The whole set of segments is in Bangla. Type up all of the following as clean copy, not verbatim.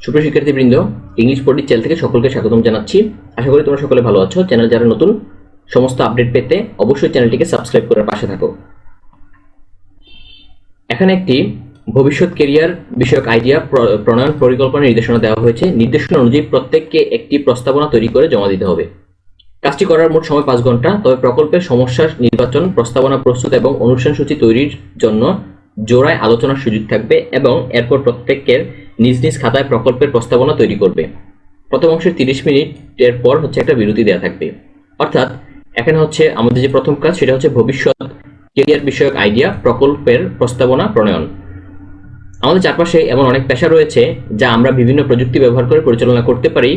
সুপ্রিয় শিক্ষার্থীবৃন্দ, ইংলিশ পড়ি চ্যানেল থেকে সকলকে স্বাগতম জানাচ্ছি। আশা করি তোমরা সকলে ভালো আছো। চ্যানেল যারা নতুন, সমস্ত আপডেট পেতে অবশ্যই চ্যানেলটিকে সাবস্ক্রাইব করে পাশে থাকো। এখানে একটি ভবিষ্যৎ ক্যারিয়ার বিষয়ক আইডিয়া প্রণয়ন পরিকল্পনা নির্দেশনা দেওয়া হয়েছে। নির্দেশনা অনুযায়ী প্রত্যেককে একটি প্রস্তাবনা তৈরি করে জমা দিতে হবে। কাজটি করার মোট সময় 5 ঘন্টা। তবে প্রকল্পের সমস্যার নির্বাচন, প্রস্তাবনা প্রস্তুত এবং অনুষ্ঠান সূচি তৈরির জন্য জোড়ায় আলোচনার সুযোগ থাকবে এবং এরপর প্রত্যেকের নিজ নিজ খাতায় প্রকল্পের প্রস্তাবনা তৈরি করবে। প্রথম অংশের 30 মিনিটের পর একটা বিরতি দেওয়া থাকবে। অর্থাৎ এখানে আমাদের যে প্রথম কাজ সেটা ভবিষ্যৎ ক্যারিয়ার বিষয়ক আইডিয়া প্রকল্পের প্রস্তাবনা প্রণয়ন। আমাদের চারপাশে এমন অনেক পেশা রয়েছে যা আমরা বিভিন্ন প্রযুক্তি ব্যবহার করে পরিচালনা করতে পারি।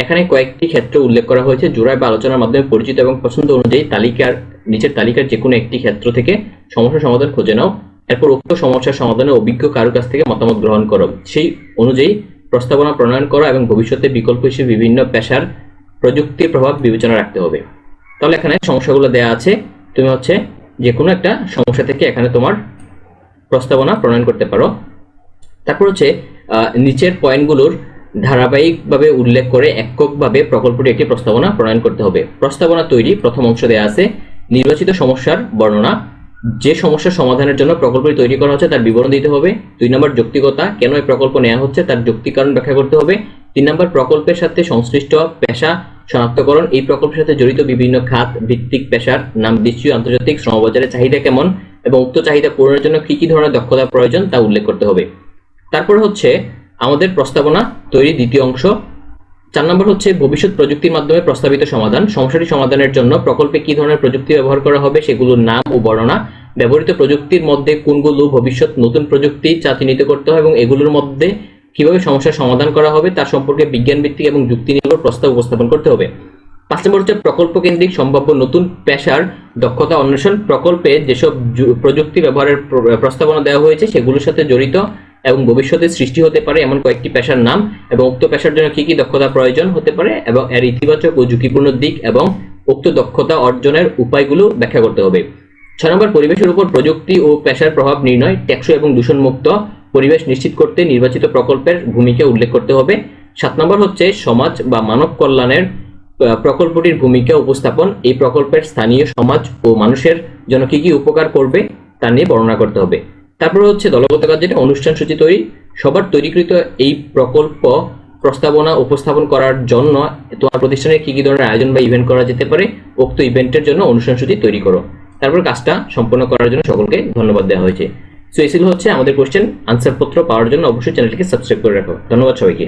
এখানে কয়েকটি ক্ষেত্র উল্লেখ করা হয়েছে। জোড়ায় বা আলোচনার মাধ্যমে পরিচিত এবং পছন্দ অনুযায়ী নিচের তালিকার যে কোনো একটি ক্ষেত্র থেকে সমস্যা সমাধান খুঁজে নাও। এরপর উক্ত সমস্যার সমাধানে অভিজ্ঞ কারো কাছ থেকে মতামত গ্রহণ করো। সেই অনুযায়ী প্রস্তাবনা প্রণয়ন করো এবং ভবিষ্যতে বিকল্প হিসেবে বিভিন্ন পেশার প্রযুক্তির প্রভাব বিবেচনা রাখতে হবে। তাহলে এখানে সমস্যাগুলো দেওয়া আছে। তুমি যে কোনো একটা সমস্যা থেকে এখানে তোমার প্রস্তাবনা প্রণয়ন করতে পারো। তারপর নিচের পয়েন্টগুলোর ধারাবাহিকভাবে উল্লেখ করে এককভাবে প্রকল্পটি একটি প্রস্তাবনা প্রণয়ন করতে হবে। প্রস্তাবনা তৈরি প্রথম অংশ দেওয়া আছে। নির্বাচিত সমস্যার বর্ণনা, যে সমস্যার সমাধানের জন্য প্রকল্পটি তৈরি করা হচ্ছে তার বিবরণ দিতে হবে। 2 নম্বর যৌক্তিকতা, কেন এই প্রকল্প নেওয়া হচ্ছে তার যৌক্তিক কারণ ব্যাখ্যা করতে হবে। 3 নম্বর প্রকল্পের সাথে সংশ্লিষ্ট পেশা শনাক্তকরণ, এই প্রকল্পের সাথে জড়িত বিভিন্ন খাত ভিত্তিক পেশার নাম, দেশীয় আন্তর্জাতিক শ্রমবাজারে চাহিদা কেমন এবং উক্ত চাহিদা পূরণের জন্য কি কি ধরনের দক্ষতা প্রয়োজন তা উল্লেখ করতে হবে। তারপর আমাদের প্রস্তাবনা তৈরি দ্বিতীয় অংশ। 4 নম্বর ভবিষ্যৎ প্রযুক্তির মাধ্যমে প্রস্তাবিত সমাধান। সমস্যাটি সমাধানের জন্য প্রকল্পে কি ধরনের প্রযুক্তি ব্যবহার করা হবে সেগুলোর নাম ও বর্ণনা। ব্যবহৃত প্রযুক্তির মধ্যে কোনগুলো ভবিষ্যৎ নতুন প্রযুক্তি তা চিহ্নিত করতে হবে এবং এগুলোর মধ্যে কিভাবে সমস্যার সমাধান করা হবে তার সম্পর্কে বিজ্ঞান ভিত্তিক এবং যুক্তি নির্ভর প্রস্তাব উপস্থাপন করতে হবে। 5 নম্বর প্রকল্প কেন্দ্রিক সম্ভাব্য নতুন পেশার দক্ষতা অন্বেষণ। প্রকল্পে যেসব প্রযুক্তি ব্যবহারের প্রস্তাবনা দেওয়া হয়েছে সেগুলোর সাথে জড়িত এবং ভবিষ্যতে সৃষ্টি হতে পারে এমন কয়েকটি পেশার নাম এবং উক্ত পেশার জন্য কি কি দক্ষতা প্রয়োজন হতে পারে এবং এর ইতিবাচক ও ঝুঁকিপূর্ণ দিক এবং উক্ত দক্ষতা অর্জনের উপায়গুলো ব্যাখ্যা করতে হবে। 6 নম্বর পরিবেশের উপর প্রযুক্তি ও পেশার প্রভাব নির্ণয়। টেকসই এবং দূষণমুক্ত পরিবেশ নিশ্চিত করতে নির্বাচিত প্রকল্পের ভূমিকা উল্লেখ করতে হবে। 7 নম্বর সমাজ বা মানব কল্যাণের প্রকল্পটির ভূমিকা উপস্থাপন। এই প্রকল্পের স্থানীয় সমাজ ও মানুষের জন্য কি কি উপকার করবে তা নিয়ে বর্ণনা করতে হবে। তারপর দলগত কাজ, যেটা অনুষ্ঠান সূচি তৈরি। সবার তৈরিকৃত এই প্রকল্প প্রস্তাবনা উপস্থাপন করার জন্য তোমার প্রতিষ্ঠানে কি কি ধরনের আয়োজন বা ইভেন্ট করা যেতে পারে, উক্ত ইভেন্টের জন্য অনুষ্ঠান সূচি তৈরি করো। তারপর কাজটা সম্পন্ন করার জন্য সকলকে ধন্যবাদ দেওয়া হয়েছে। সো এই ছিল আমাদের কোশ্চেন আনসার পত্র পাওয়ার জন্য অবশ্যই চ্যানেলটিকে সাবস্ক্রাইব করে রাখো। ধন্যবাদ সবাইকে।